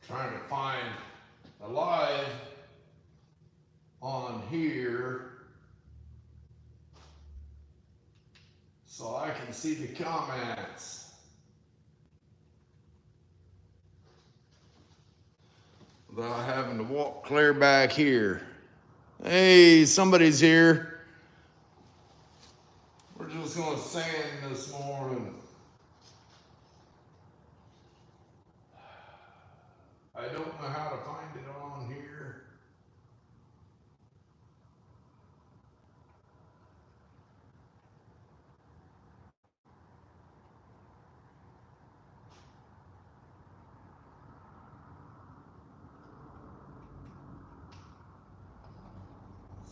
trying to find a live on here so I can see the comments. Without having to walk clear back here. Hey, somebody's here. We're just gonna sing this morning. I don't know how to find it on here.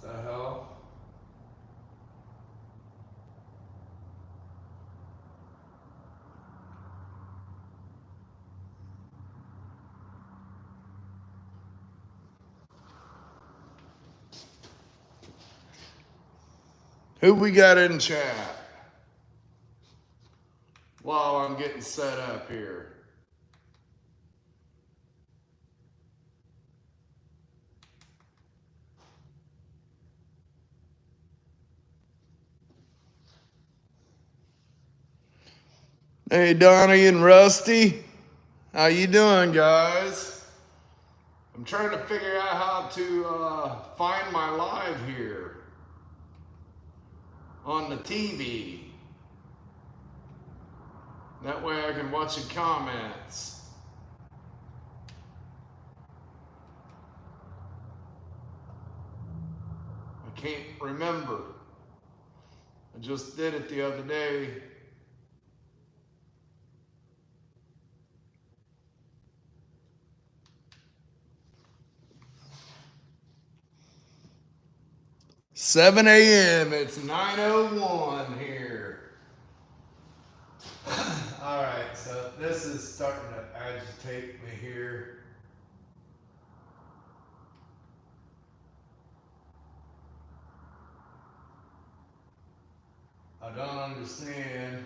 What the hell? Who we got in chat? While I'm getting set up here. Hey, Donnie and Rusty. How you doing, guys? I'm trying to figure out how to find my live here on the TV. That way I can watch the comments. I can't remember. I just did it the other day. $7 a.m. It's 9:01 here. All right, so this is starting to agitate me here. I don't understand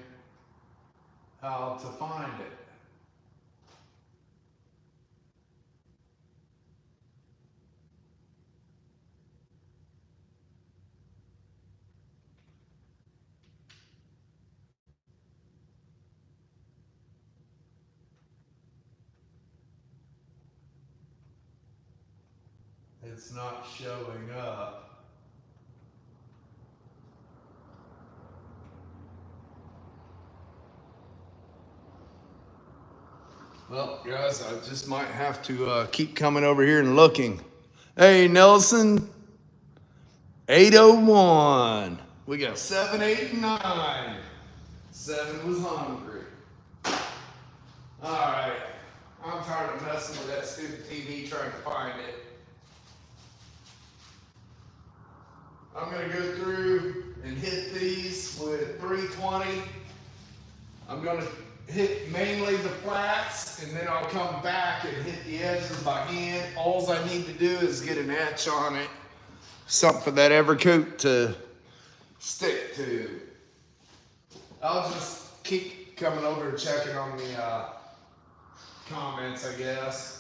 how to find it. It's not showing up. Well, guys, I just might have to keep coming over here and looking. Hey, Nelson, 8:01. We got 7, 8, and 9. 7 was hungry. All right, I'm tired of messing with that stupid TV trying to find it. I'm gonna go through and hit these with 320. I'm gonna hit mainly the flats, and then I'll come back and hit the edges by hand. All I need to do is get an etch on it, something for that Evercoat to stick to. I'll just keep coming over and checking on the comments, I guess.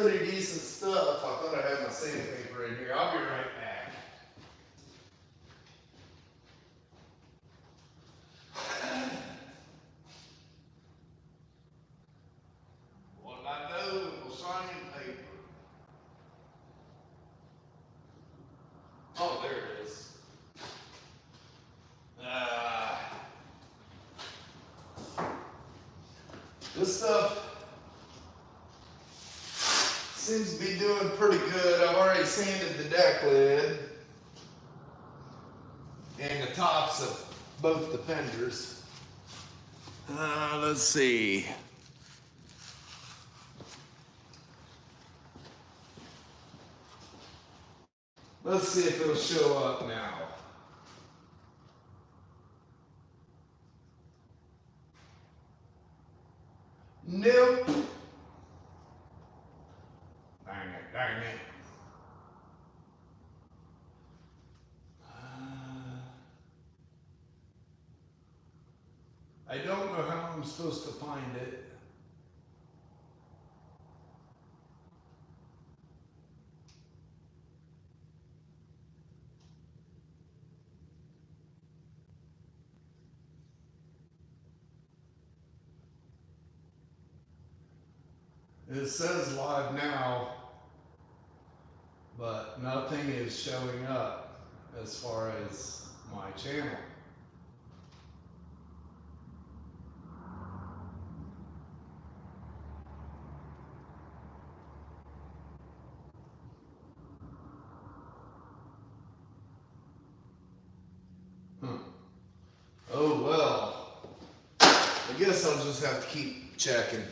pretty decent stuff. I thought I had my sandpaper in here. I'll be right back. What I know will sandpaper. Oh, there it is. This stuff seems to be doing pretty good. I've already sanded the deck lid and the tops of both the fenders. Let's see. Let's see if it'll show up now. Nope. Dang it, dang it. I don't know how I'm supposed to find it. It says live now, but nothing is showing up as far as my channel. Oh well, I guess I'll just have to keep checking.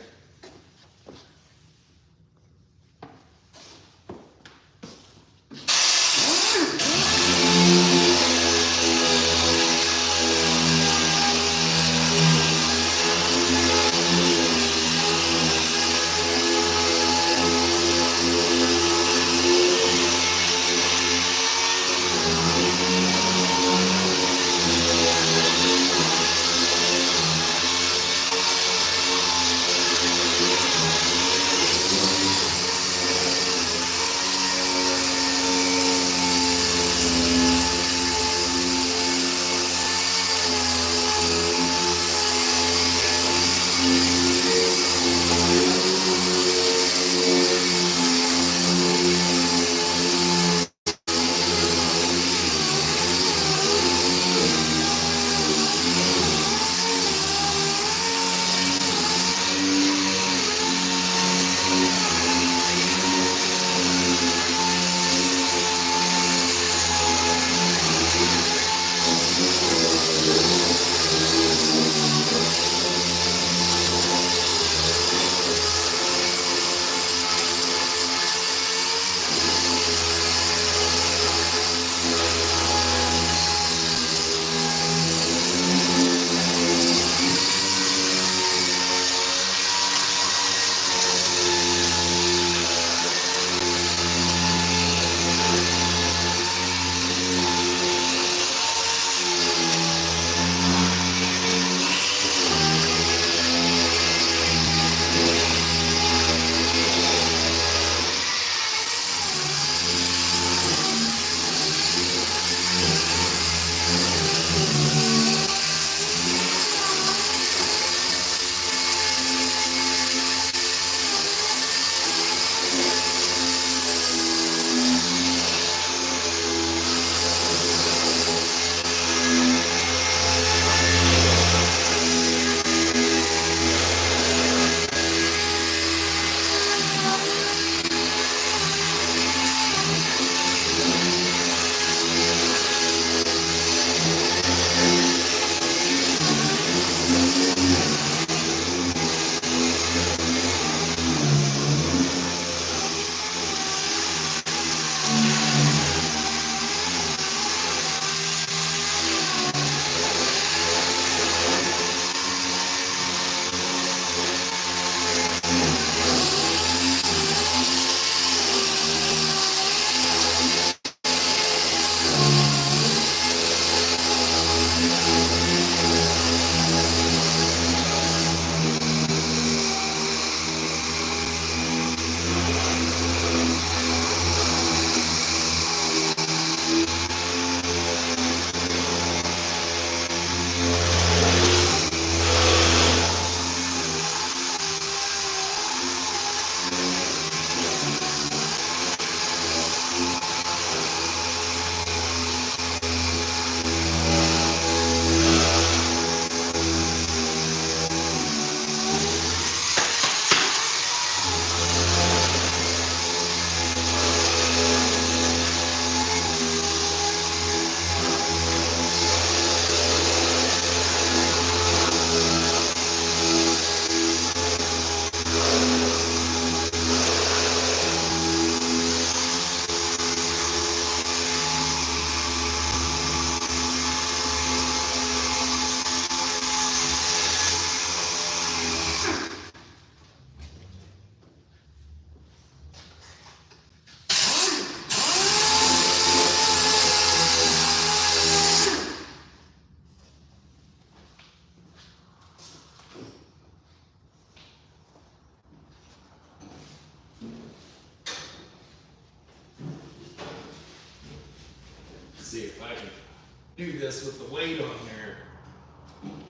do this with the weight on there.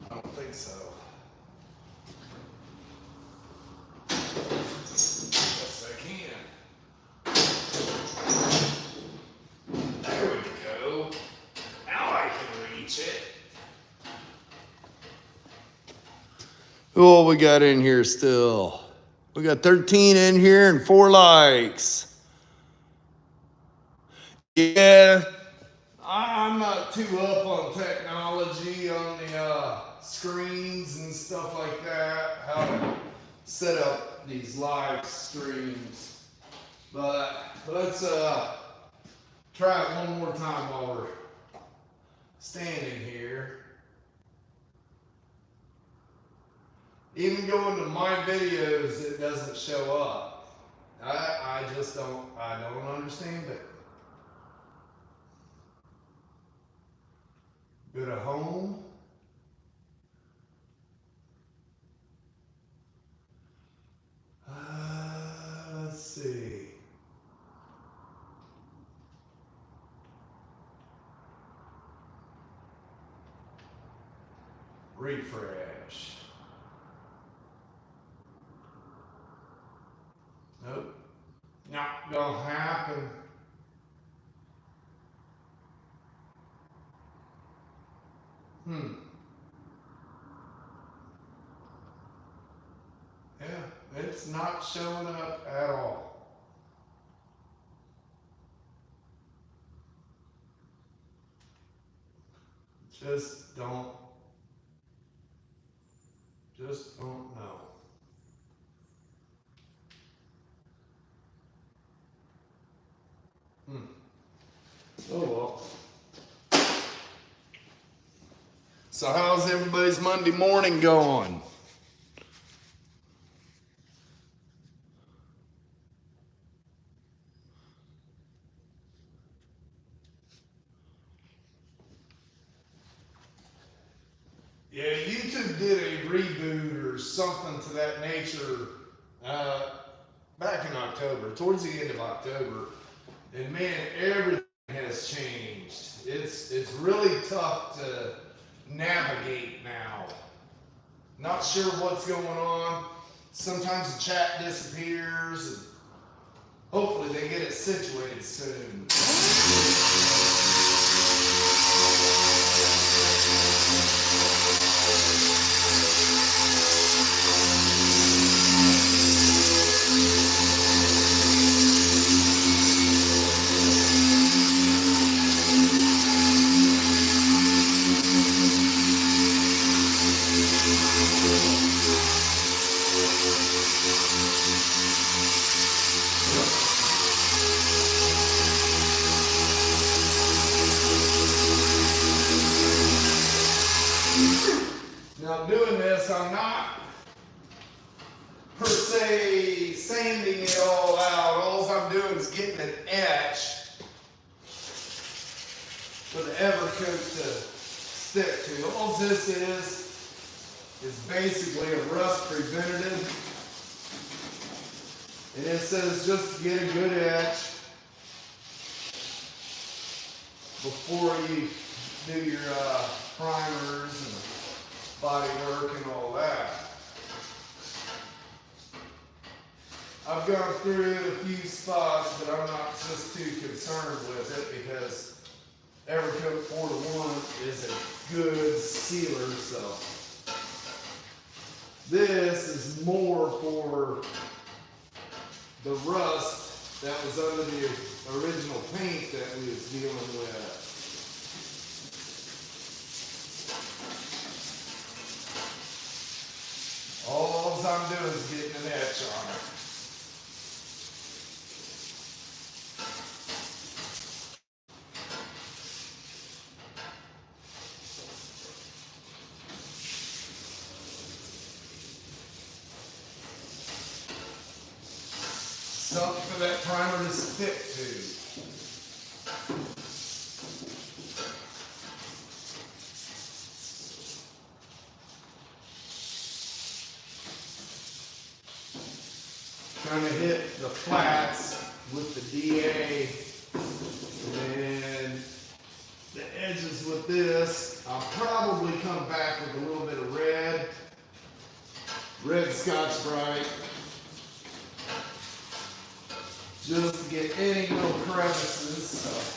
I don't think so. Yes, I can. There we go. Now I can reach it. Oh, we got in here still. We got 13 in here and 4 likes. Yeah, I'm not too up on technology, on the screens and stuff like that, how to set up these live streams. But let's try it one more time while we're standing here. Even going to my videos, it doesn't show up. I just don't understand it. Go to home. Let's see. Refresh. Nope. Not gonna happen. Yeah, it's not showing up at all. Just don't know. Oh well. So how's everybody's Monday morning going? Yeah, YouTube did a reboot or something to that nature back in October, towards the end of October. And man, everything has changed. It's really tough to navigate now. Not sure what's going on. Sometimes the chat disappears. And hopefully they get it situated soon. Now doing this, I'm not per se sanding it all out. All I'm doing is getting an etch for the Evercoat to stick to. All this is basically a rust preventative. And it says just get a good etch before you do your primers and body work and all that. I've gone through a few spots, but I'm not just too concerned with it because Evercoat 4-to-1 is a good sealer. So this is more for the rust that was under the original paint that we was dealing with. All I'm doing is getting an etch on it. Something for that primer to stick to. Trying to hit the flats with the DA and then the edges with this. I'll probably come back with a little bit of red Scotch-Brite, just to get any little crevices.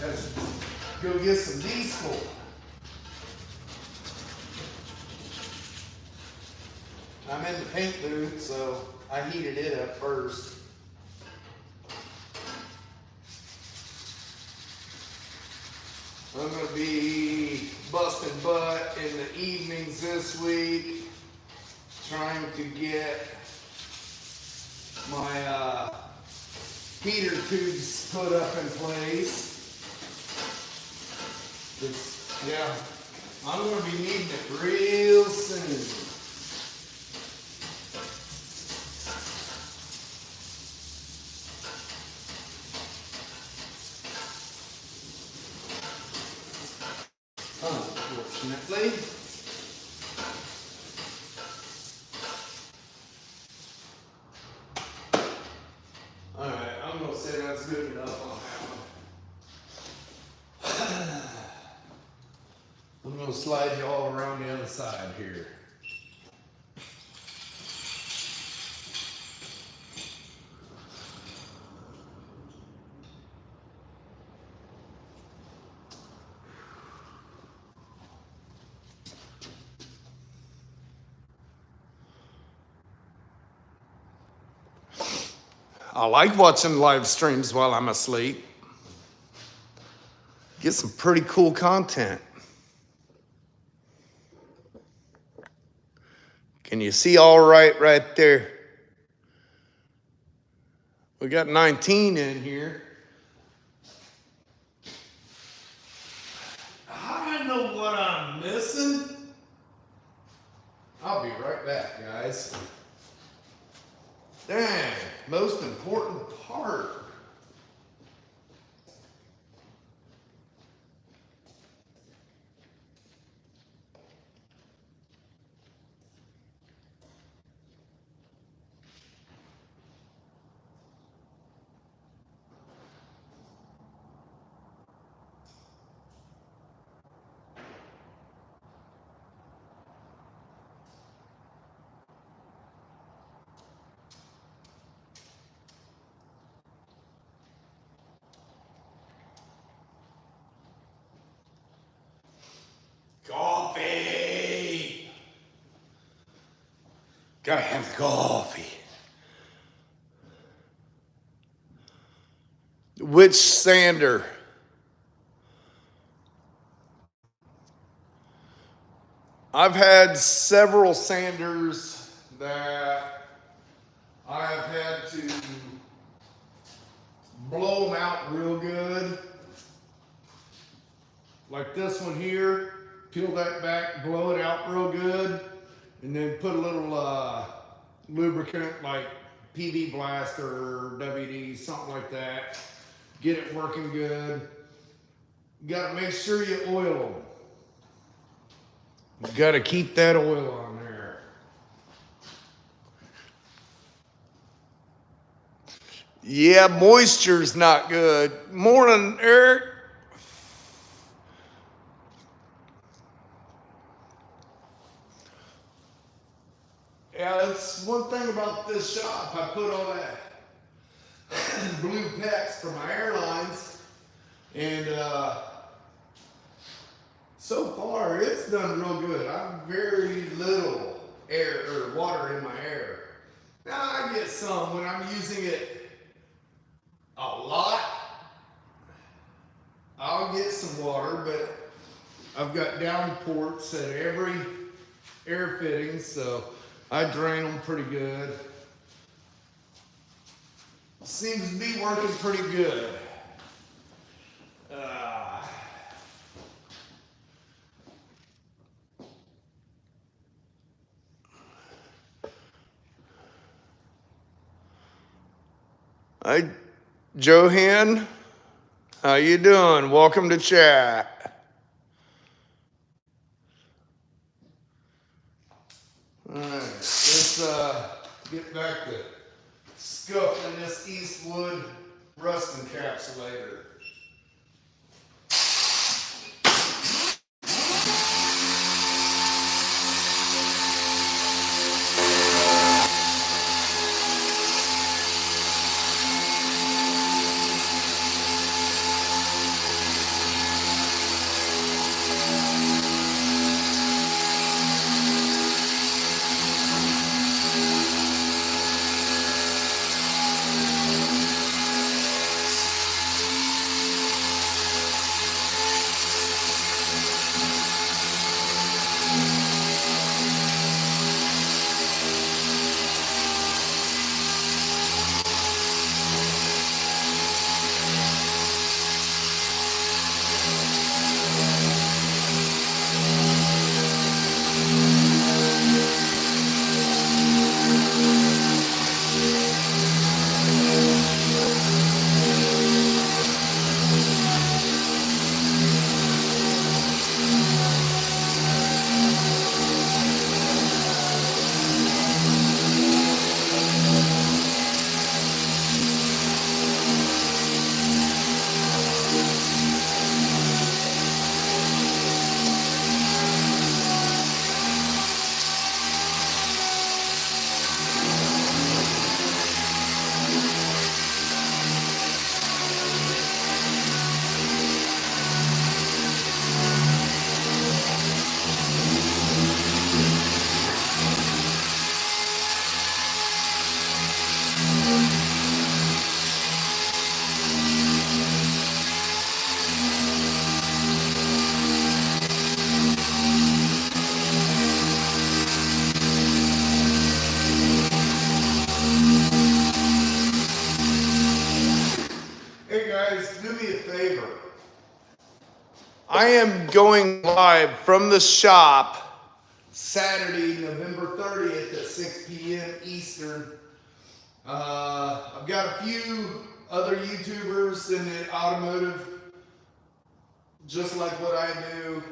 Let's go get some diesel. I'm in the paint booth, so I heated it up first. I'm going to be busting butt in the evenings this week, trying to get my heater tubes put up in place. Yeah, I'm going to be needing it real soon. Unfortunately. Alright, I'm going to say that's good enough on that one. I'm going to slide you all around the other side here. I like watching live streams while I'm asleep. Get some pretty cool content. Can you see all right there? We got 19 in here. How do I know what I'm missing? I'll be right back, guys. Dang, most important part. Coffee! Gotta have coffee. Which sander? I've had several sanders that I have had to blow them out real good. Like this one here, peel that back, blow it out real good, and then put a little lubricant like PB Blast or WD, something like that. Get it working good. You gotta make sure you oil them. You gotta keep that oil on there. Yeah, moisture's not good. Morning, Eric. Yeah, that's one thing about this shop. I put all that blue packs for my airlines, and so far it's done real good. I'm very little air or water in my air. Now I get some when I'm using it a lot. I'll get some water, but I've got down ports at every air fitting, so I drain them pretty good. Seems to be working pretty good. Hi, Johan. How you doing? Welcome to chat. All right, let's get back to scuffing this Eastwood rust encapsulator. Hey guys, do me a favor. I am going live from the shop Saturday, November 30th at 6 p.m. Eastern. I've got a few other YouTubers in the automotive, just like what I do,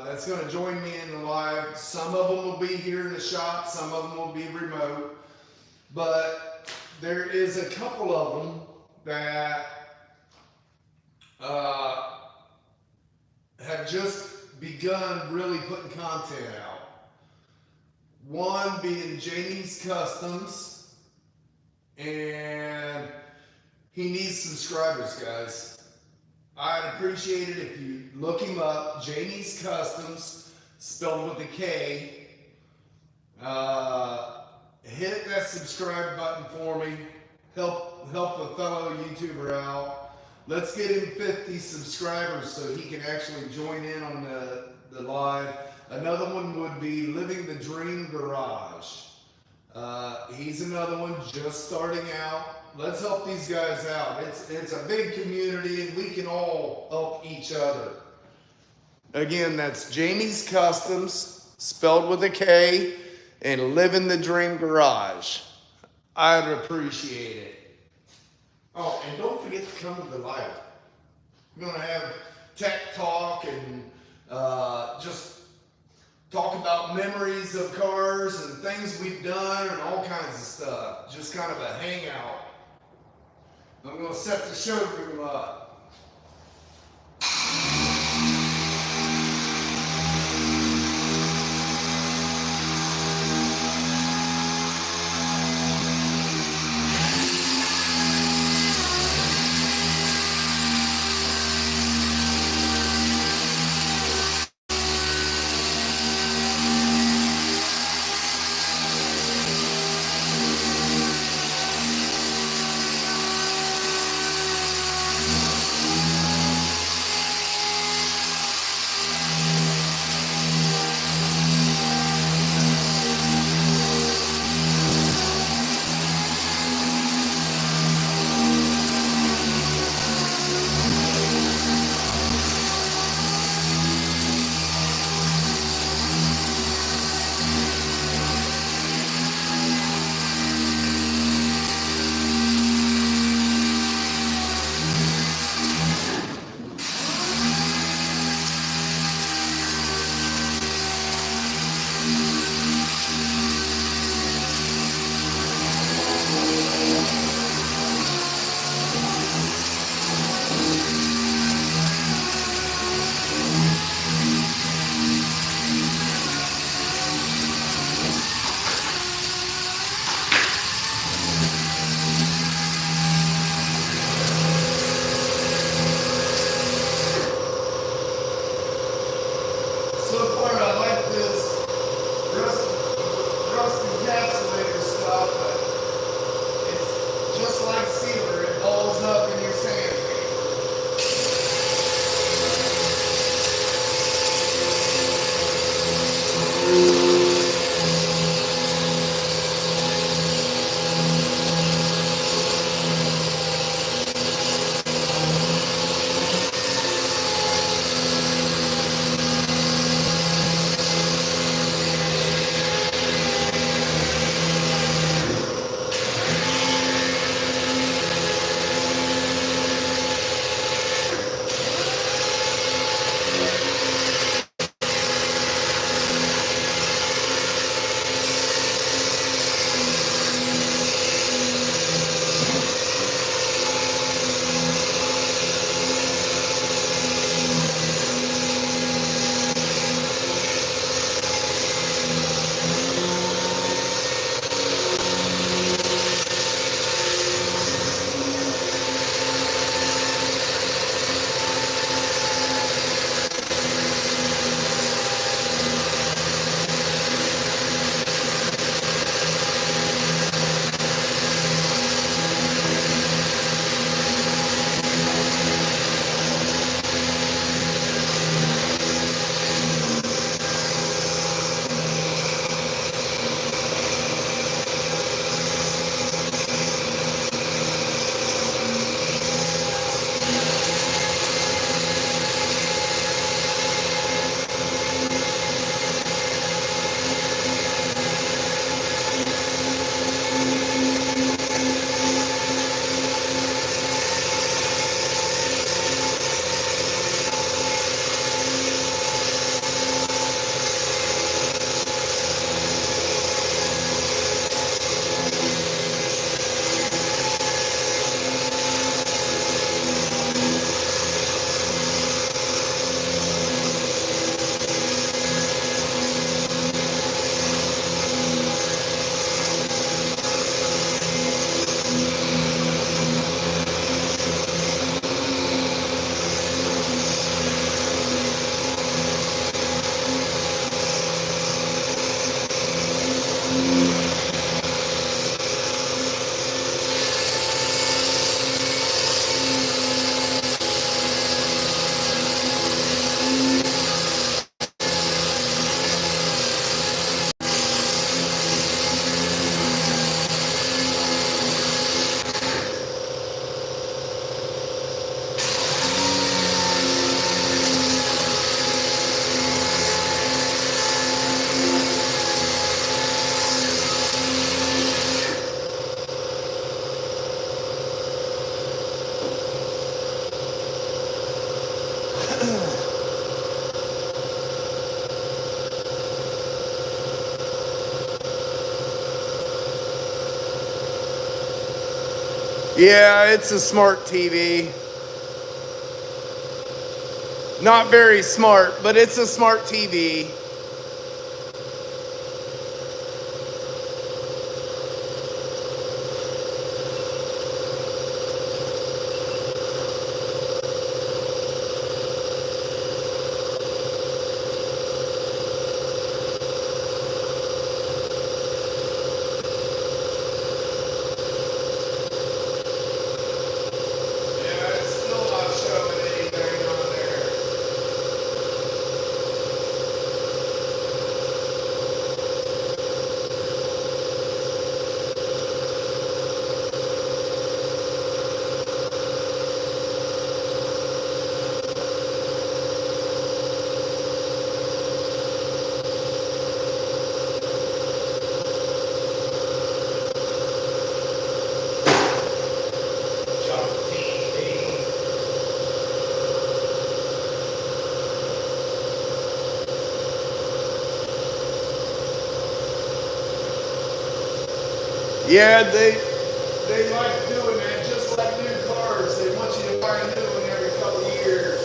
that's going to join me in the live. Some of them will be here in the shop, some of them will be remote, but there is a couple of them that have just begun really putting content out. One being Jamie's Customs, and he needs subscribers, guys. I'd appreciate it if you look him up, Jamie's Customs, spelled with a K. Hit that subscribe button for me. Help a fellow YouTuber out. Let's get him 50 subscribers so he can actually join in on the live. Another one would be Living the Dream Garage. He's another one just starting out. Let's help these guys out. It's a big community and we can all help each other. Again, that's Jamie's Customs, spelled with a K, and Living the Dream Garage. I'd appreciate it. Oh, and don't forget to come to the live. We're going to have tech talk and just talk about memories of cars and things we've done and all kinds of stuff. Just kind of a hangout. I'm going to set the showroom up. Yeah, it's a smart TV. Not very smart, but it's a smart TV. Yeah, it's still not showing anything on there. Junk TV. Yeah, they like doing that, just like new cars. They want you to buy a new one every couple of years.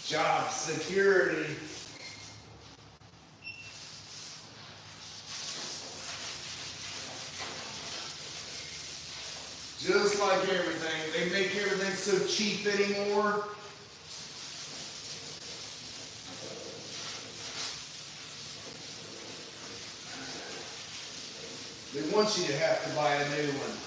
Job security. Just like everything, they make everything so cheap anymore. They want you to have to buy a new one.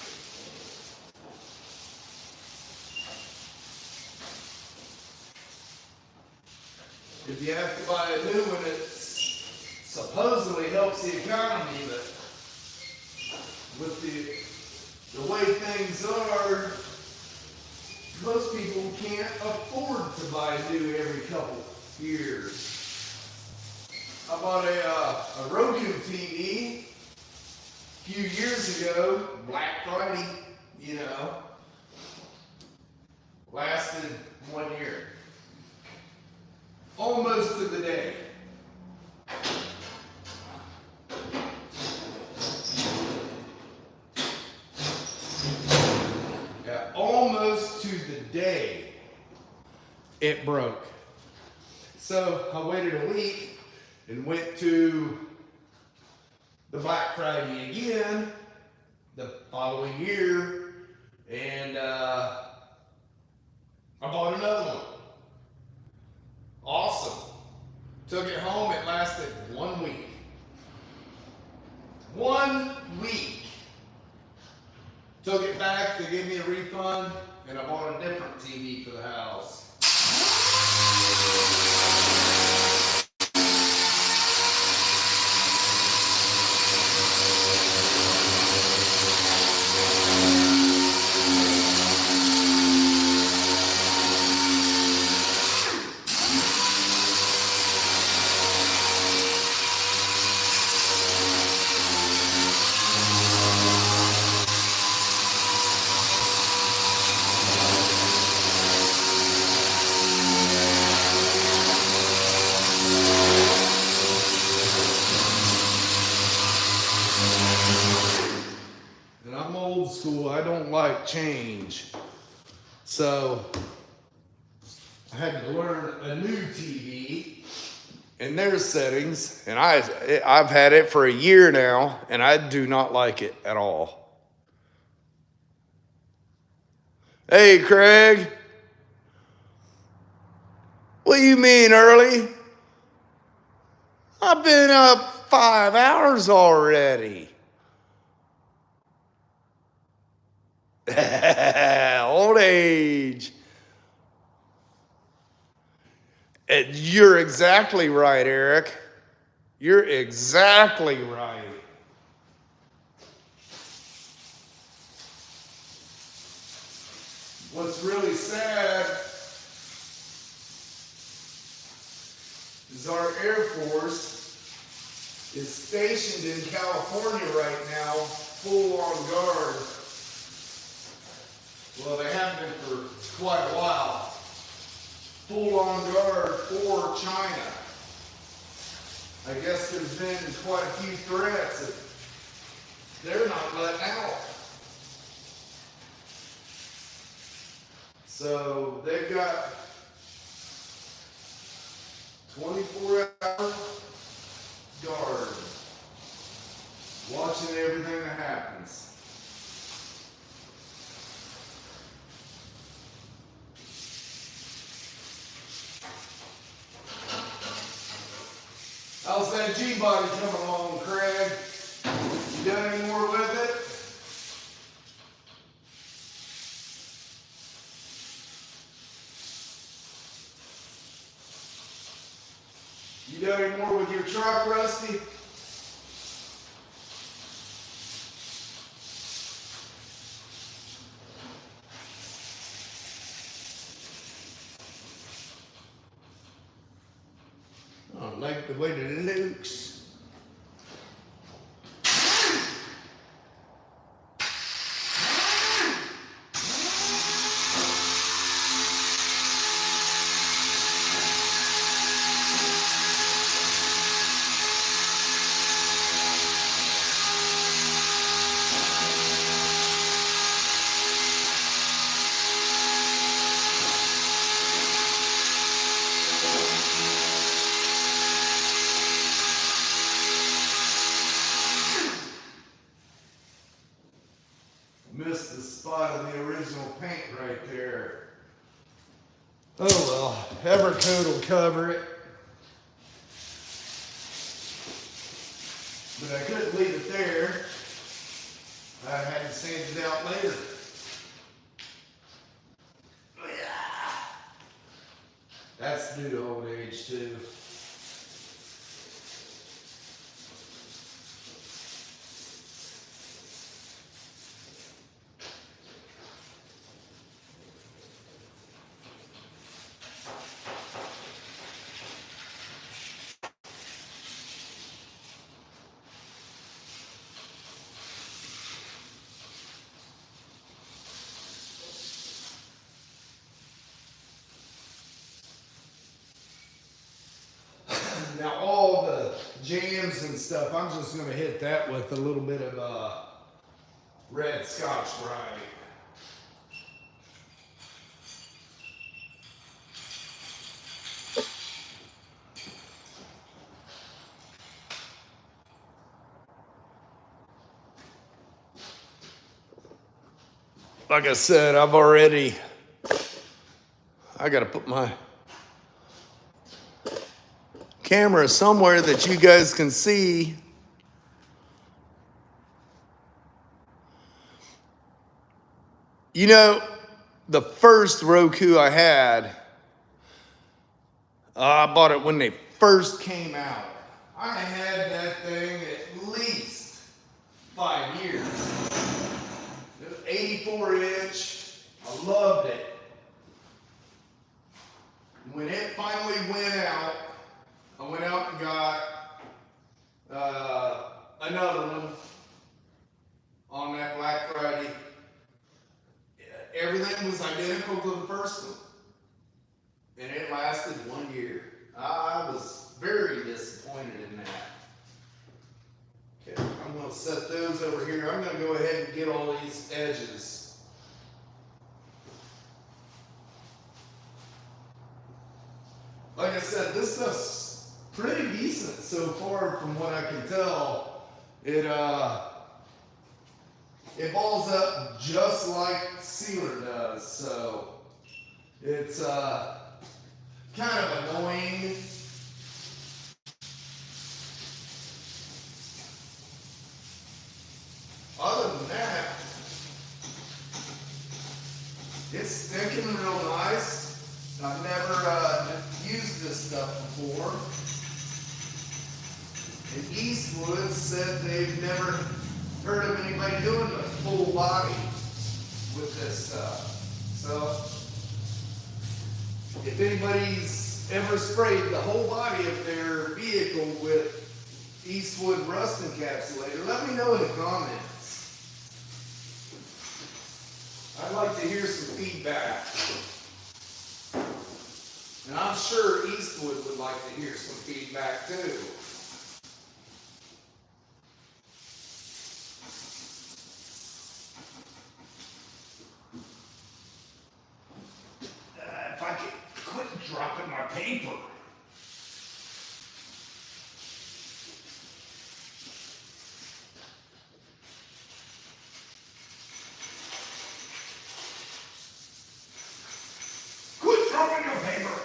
If you have to buy a new one, it supposedly helps the economy, but with the way things are, most people can't afford to buy new every couple years. I bought a Roku TV a few years ago, Black Friday, you know, lasted 1 year. Almost to the day. Yeah, almost to the day it broke. So I waited a week and went to the Black Friday again the following year, and I bought another one. Awesome. Took it home, it lasted 1 week. 1 week. Took it back, they gave me a refund, and I bought a different TV for the house. And I'm old school, I don't like change. So I had to learn a new TV and their settings, and I've had it for a year now, and I do not like it at all. Hey, Craig. What do you mean early? I've been up 5 hours already. Old age. You're exactly right, Eric. You're exactly right. What's really sad is our Air Force is stationed in California right now, full on guard. Well, they have been for quite a while. Full on guard for China. I guess there's been quite a few threats that they're not letting out. So they've got 24-hour guard watching everything that happens. How's that G-body coming along, Craig? You done any more with it? You done any more with your truck, Rusty? I don't like the way it looks. Missed the spot of the original paint right there. Oh well, Evercoat will cover it. But I couldn't leave it there. I had to sand it out later. That's due to old age too. Now all the jams and stuff, I'm just going to hit that with a little bit of red Scotch-Brite. Like I said, I got to put my camera somewhere that you guys can see. You know, the first Roku I had, I bought it when they first came out. I had that thing at least 5 years. It was 84-inch. I loved it. When it finally went out, I went out and got another one on that Black Friday. Everything was identical to the first one, and it lasted 1 year. I was very disappointed in that. Okay, I'm going to set those over here. I'm going to go ahead and get all these edges. Like I said, this stuff's pretty decent so far from what I can tell. It balls up just like sealer does, so it's kind of annoying. Other than that, it's sticking real nice. I've never used this stuff before. And Eastwood said they've never heard of anybody doing a full body with this stuff. So, if anybody's ever sprayed the whole body of their vehicle with Eastwood rust encapsulator, let me know in the comments. I'd like to hear some feedback. And I'm sure Eastwood would like to hear some feedback too. If I could quit dropping my paper. Quit dropping your paper.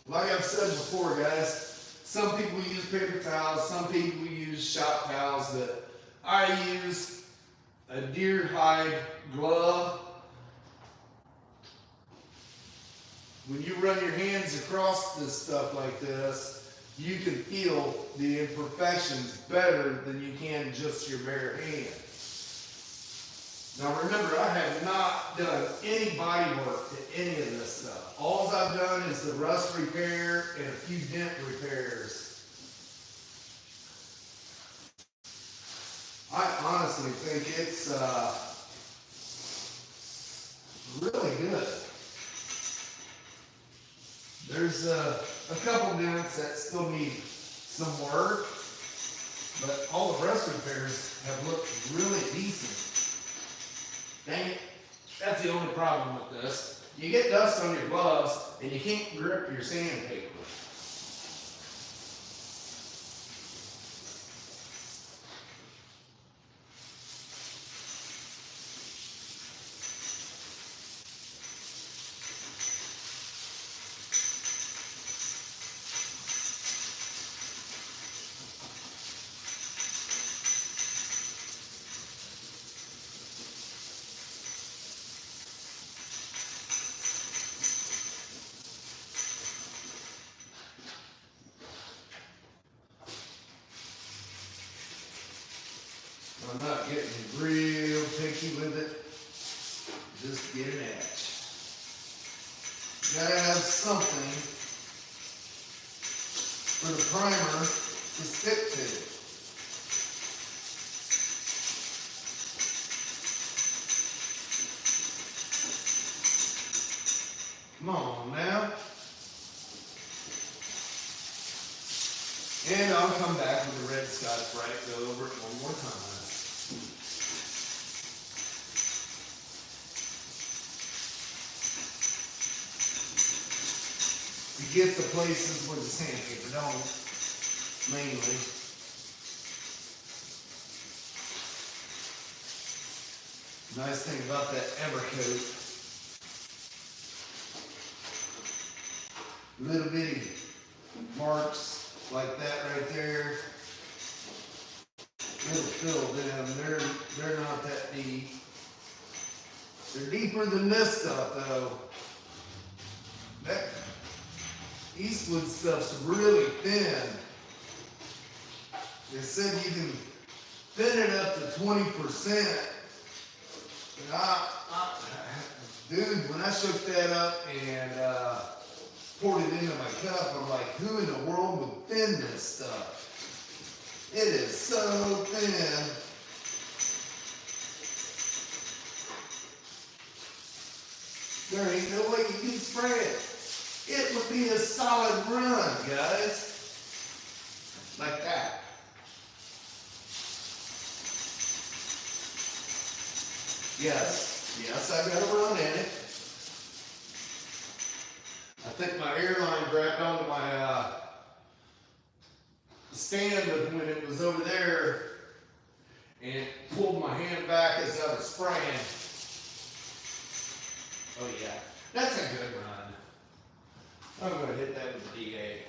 Like I've said before, guys, some people use paper towels, some people use shop towels, but I use a deer hide glove. When you run your hands across this stuff like this, you can feel the imperfections better than you can just your bare hand. Now remember, I have not done any body work to any of this stuff. All I've done is the rust repair and a few dent repairs. I honestly think it's really good. There's a couple dents that still need some work, but all the rust repairs have looked really decent. Dang it, that's the only problem with this. You get dust on your gloves and you can't grip your sandpaper. I'm not getting real picky with it. Just get an edge. Gotta have something for the primer to stick to. Come on now. And I'll come back with the red Scotch-Brite, go over it one more time. You get the places where the sandpaper don't, mainly. Nice thing about that Evercoat, little bitty marks like that right there, it'll fill them. They're not that deep. They're deeper than this stuff though. That Eastwood stuff's really thin. They said you can thin it up to 20%. And dude, when I shook that up and poured it into my cup, I'm like, who in the world would thin this stuff? It is so thin. There ain't no way you can spray it. It would be a solid run, guys. Like that. Yes, I got a run in it. I think my airline grabbed onto my stand when it was over there and pulled my hand back as I was spraying. Oh yeah, that's a good run. I'm going to hit that with the DA.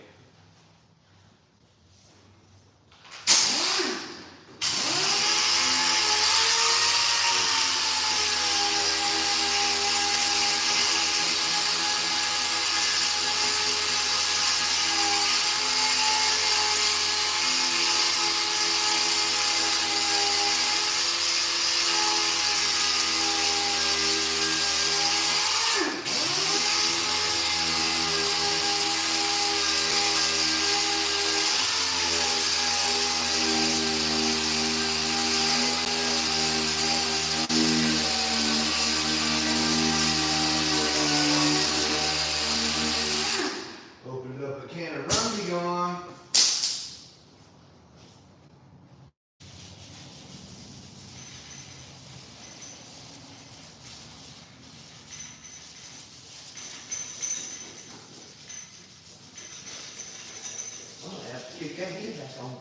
Get that heat back on.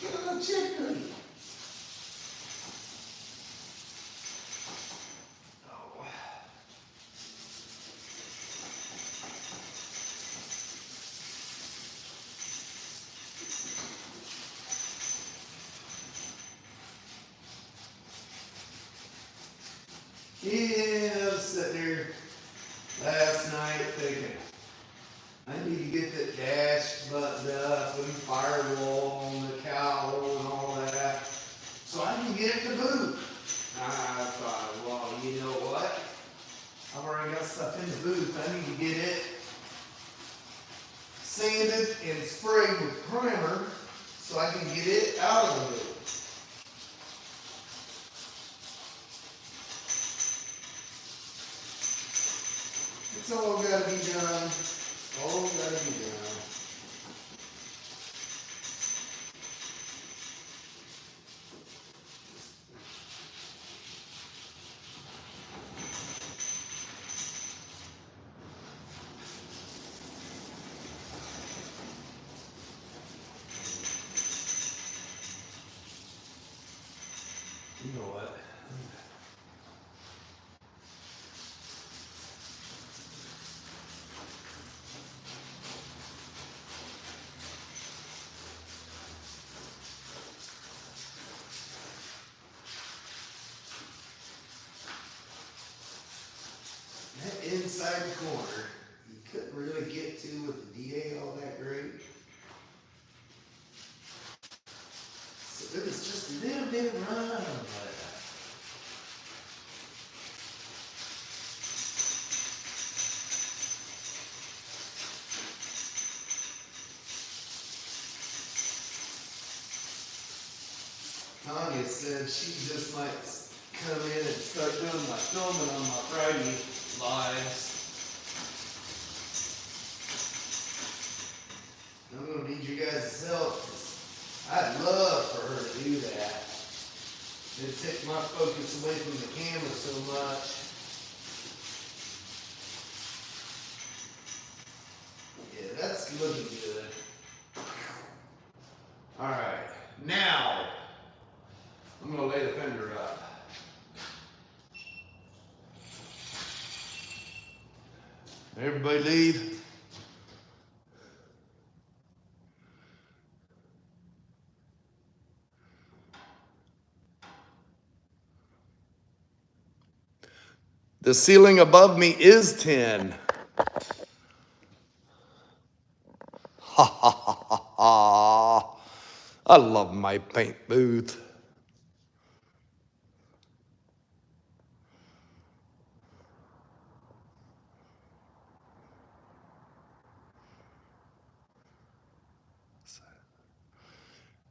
Get a little chicken. Oh. Yeah, I was sitting there last night thinking, I need to get that dash buttoned up and firewall and the cowl and all that so I can get it to boot. I thought, well, you know what? I've already got stuff in the booth. I need to get it sanded and sprayed with primer so I can get it out of the booth. It's all got to be done. All got to be done. You know what? That inside corner, you couldn't really get to with the DA all that great. So it was just a little bit of run, but Tanya said she just might come in and start doing my filming on my Friday lives. I'm going to need you guys' help. I'd love for her to do that. It'd take my focus away from the camera so much. Yeah, that's looking good. All right, now I'm going to lay the fender up. Everybody leave. The ceiling above me is 10. Ha ha ha ha ha. I love my paint booth.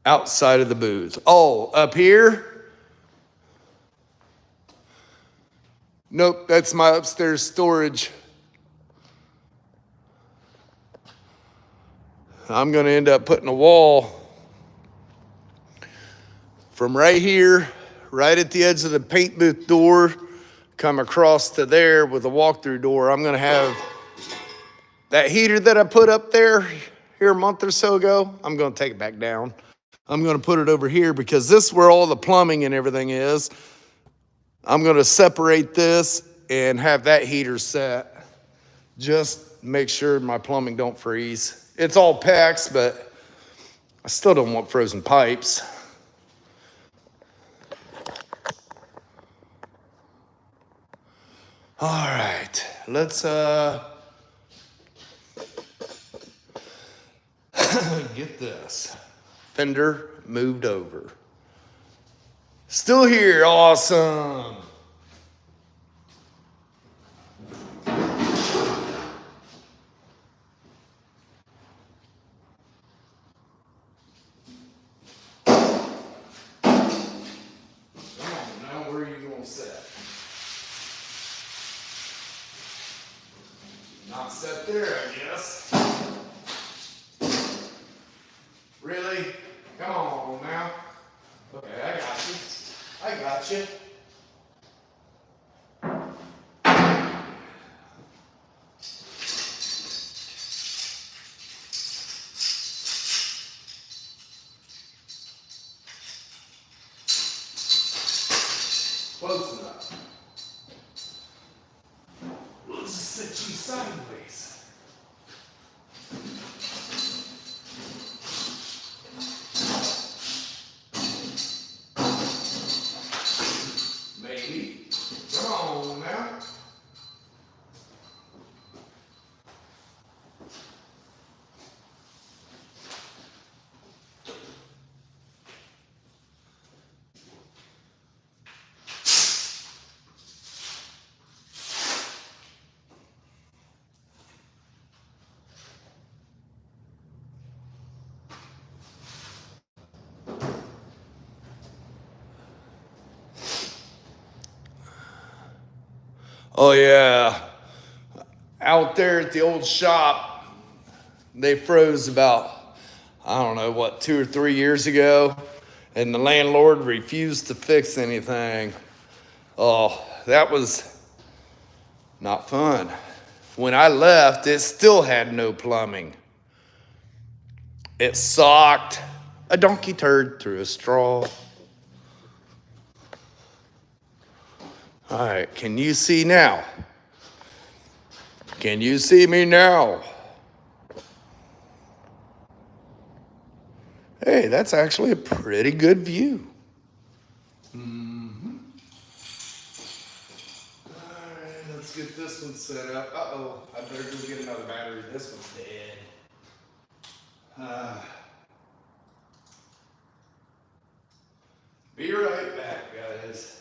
Outside of the booth. Oh, up here? Nope, that's my upstairs storage. I'm going to end up putting a wall from right here, right at the edge of the paint booth door, come across to there with a walk-through door. I'm going to have that heater that I put up there here a month or so ago. I'm going to take it back down. I'm going to put it over here because this is where all the plumbing and everything is. I'm going to separate this and have that heater set. Just make sure my plumbing don't freeze. It's all PEX, but I still don't want frozen pipes. All right, let's get this fender moved over. Still here, awesome. Not set there, I guess. Really? Come on now. Okay, I got you. I got you. just sit you sideways. Maybe. Come on now. Oh yeah, out there at the old shop, they froze about, I don't know, what, 2 or 3 years ago, and the landlord refused to fix anything. Oh, that was not fun. When I left, it still had no plumbing. It socked a donkey turd through a straw. All right, can you see now? Can you see me now? Hey, that's actually a pretty good view. Mm-hmm. All right, let's get this one set up. Uh-oh, I better go get another battery. This one's dead. Be right back, guys.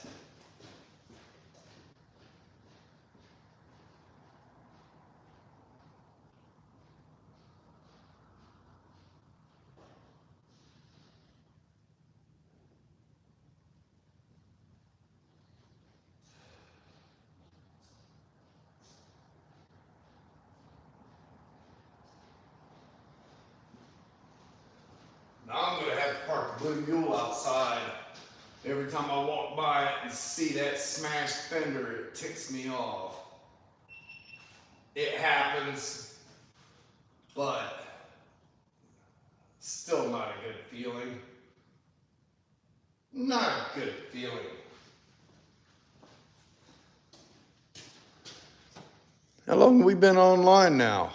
Now I'm gonna have to park the blue mule outside. Every time I walk by it and see that smashed fender, it ticks me off. It happens, but still not a good feeling. Not a good feeling. How long have we been online now?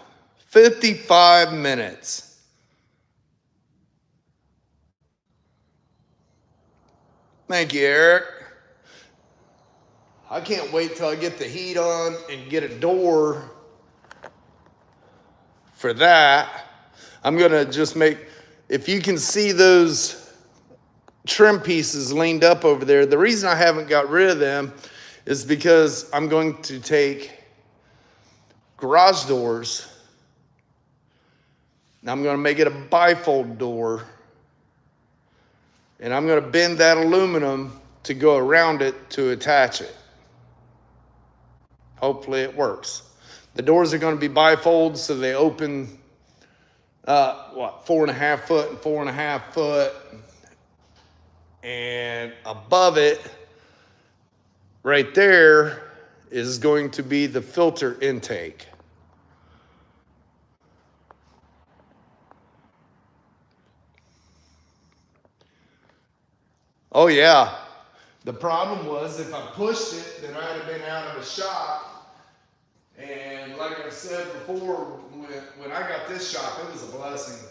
55 minutes. Thank you, Eric. I can't wait till I get the heat on and get a door for that. I'm gonna just make, if you can see those trim pieces leaned up over there, the reason I haven't got rid of them is because I'm going to take garage doors and I'm gonna make it a bifold door, and I'm gonna bend that aluminum to go around it to attach it. Hopefully it works. The doors are gonna be bifold, so they open, 4.5 foot and 4.5 foot. And above it, right there, is going to be the filter intake. Oh yeah, the problem was if I pushed it, then I'd have been out of the shop. And like I said before, when I got this shop, it was a blessing.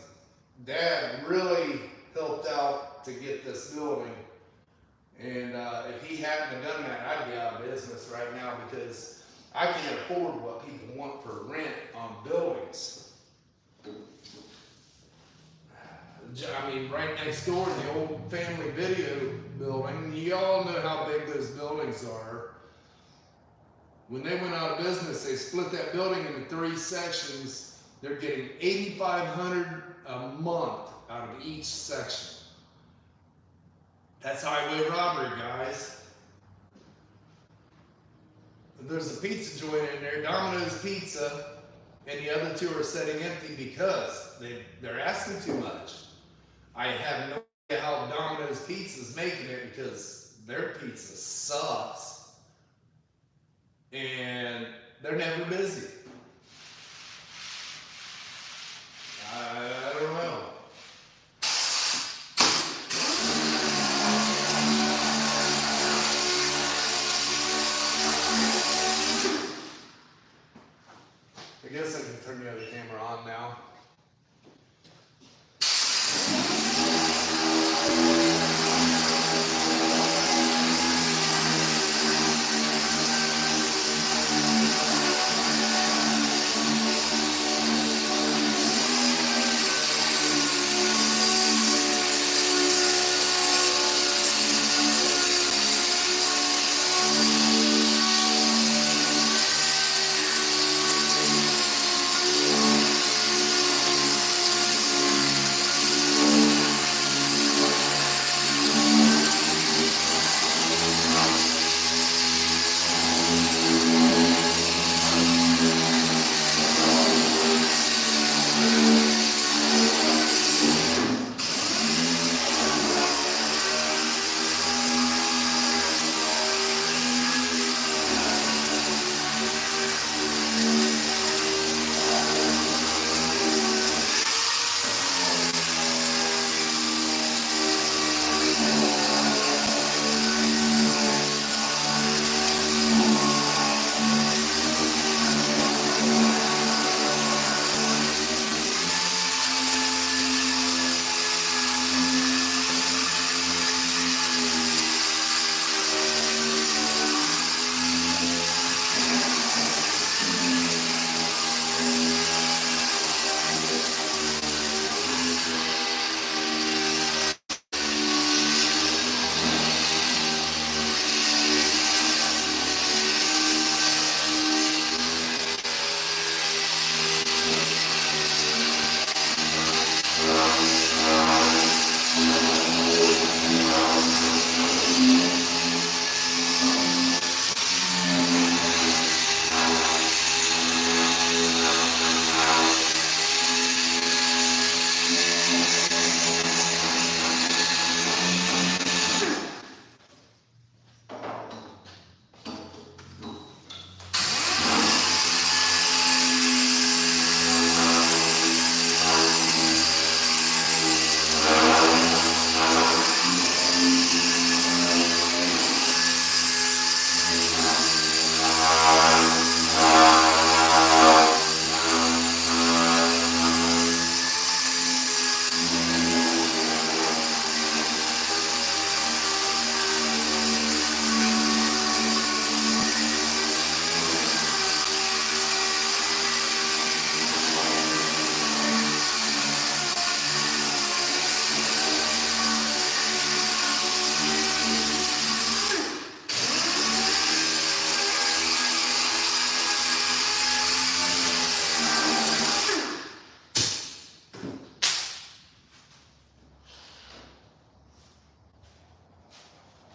Dad really helped out to get this building. And if he hadn't have done that, I'd be out of business right now, because I can't afford what people want for rent on buildings. I mean, right next door, the old family video building, you all know how big those buildings are. When they went out of business, they split that building into 3 sections. They're getting $8,500 a month out of each section. That's highway robbery, guys. There's a pizza joint in there, Domino's Pizza, and the other 2 are sitting empty because they're asking too much. I have no idea how Domino's Pizza's making it, because their pizza sucks. And they're never busy. I don't know. I guess I can turn the other camera on now.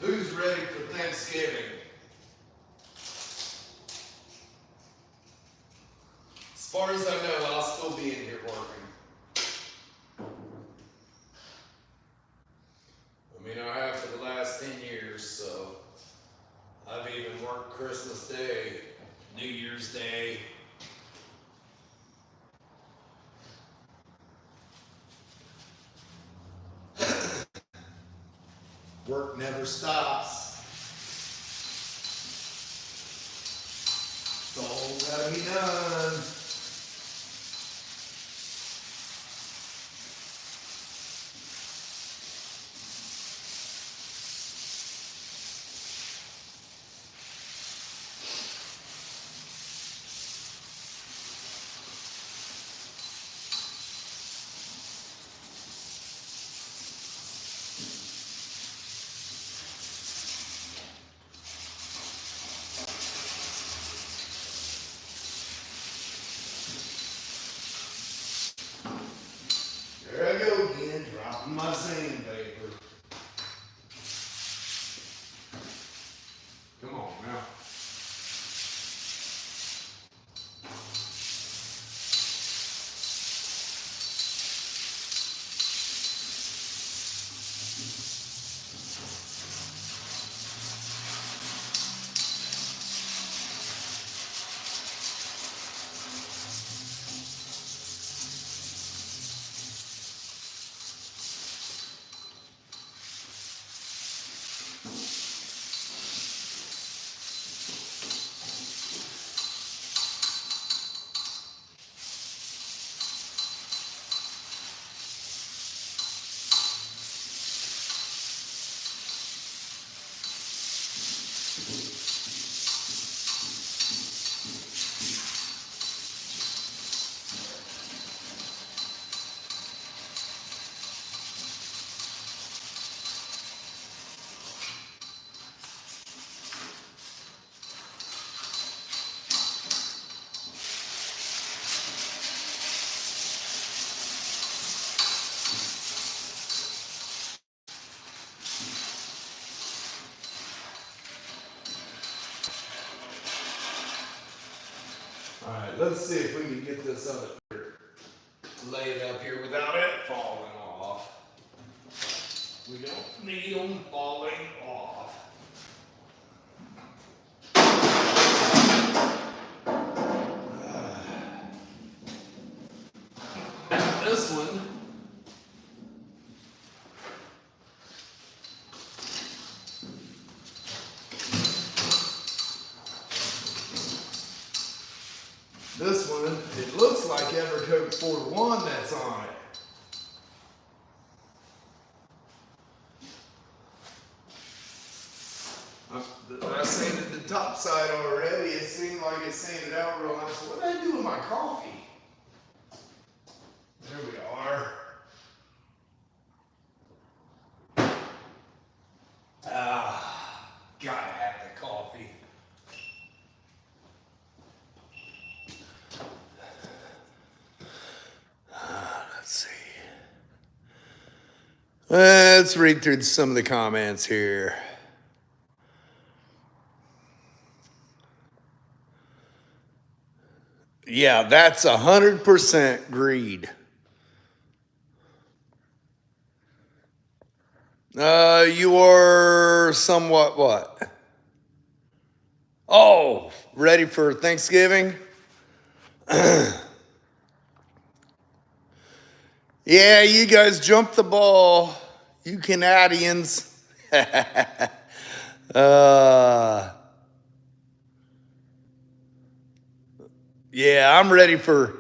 Who's ready for Thanksgiving? As far as I know, I'll still be in here working. I mean, I have for the last 10 years, so I've even worked Christmas Day, New Year's Day. Work never stops. It's all gotta be done. All right, let's see if we can get this other laid up here without it falling off. We don't need them falling off. This one, it looks like Evercoat 4-1 that's on it. I sanded the top side already. It seemed like it sanded out real nice. What did I do with my coffee? There we are. Gotta have the coffee. Let's see. Let's read through some of the comments here. Yeah, that's 100% greed. You are somewhat what? Oh, ready for Thanksgiving? Yeah, you guys jumped the ball. You Canadians. Yeah, I'm ready for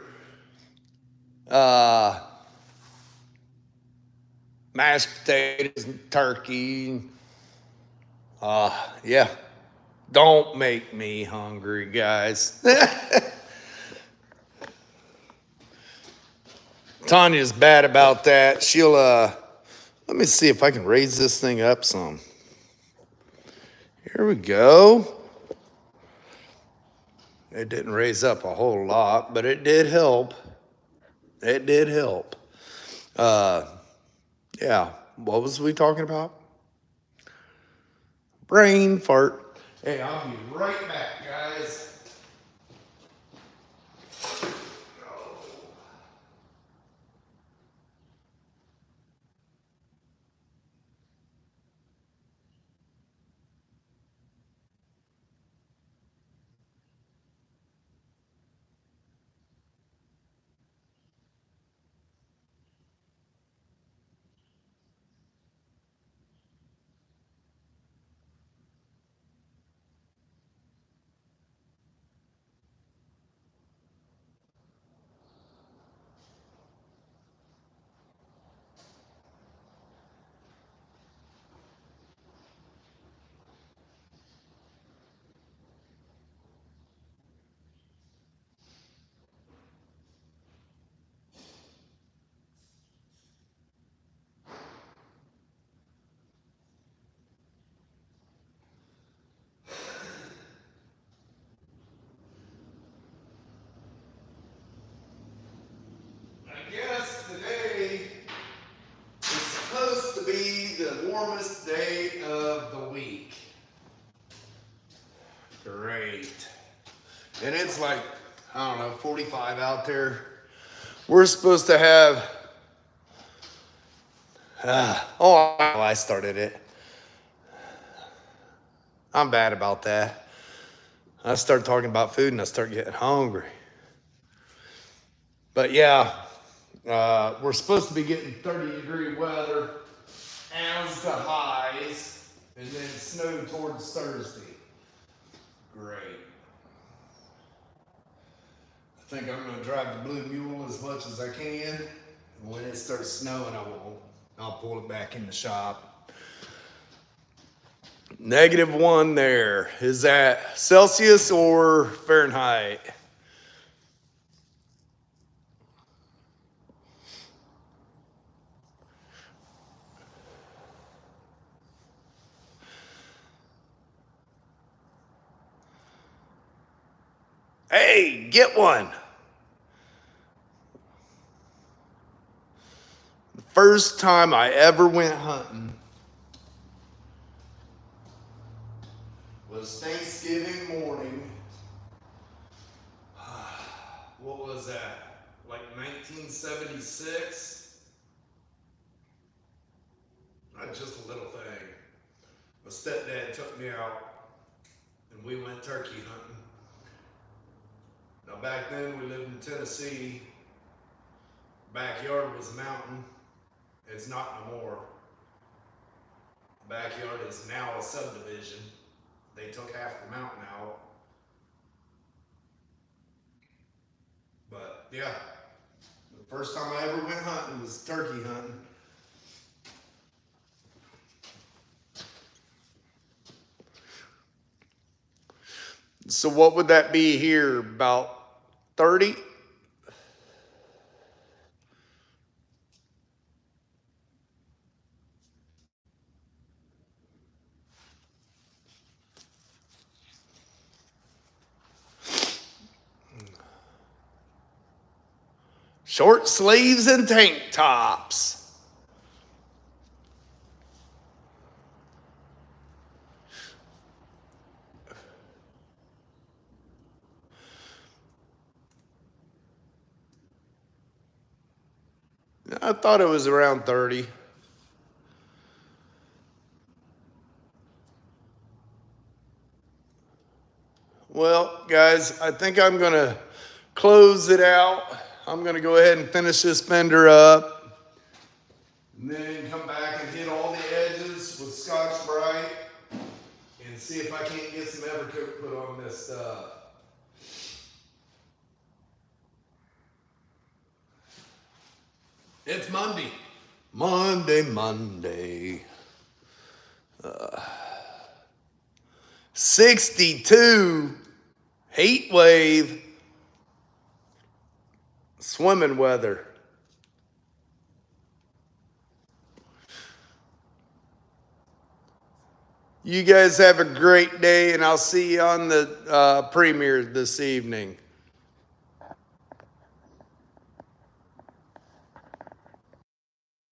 mashed potatoes and turkey. Yeah. Don't make me hungry, guys. Tanya's bad about that. She'll, let me see if I can raise this thing up some. Here we go. It didn't raise up a whole lot, but it did help. It did help. Yeah, what was we talking about? Brain fart. Hey, I'll be right back, guys. I guess today is supposed to be the warmest day of the week. Great. And it's like, I don't know, 45 out there. We're supposed to have, I started it. I'm bad about that. I start talking about food and I start getting hungry. But yeah, we're supposed to be getting 30-degree weather as the highs, and then snow towards Thursday. Great. I think I'm gonna drive the Blue Mule as much as I can. And when it starts snowing, I'll pull it back in the shop. -1 there. Is that Celsius or Fahrenheit? Hey, get one. The first time I ever went hunting was Thanksgiving morning. what was that? Like 1976? Not just a little thing. My stepdad took me out and we went turkey hunting. Now back then we lived in Tennessee. Backyard was a mountain. It's not no more. Backyard is now a subdivision. They took half the mountain out. But yeah, the first time I ever went hunting was turkey hunting. So what would that be here? About 30? Short sleeves and tank tops. I thought it was around 30. Well, guys, I think I'm going to close it out. I'm going to go ahead and finish this fender up. And then come back and hit all the edges with Scotch-Brite and see if I can't get some Evercoat put on this stuff. It's Monday. Monday. 62 heat wave swimming weather. You guys have a great day, and I'll see you on the premiere this evening.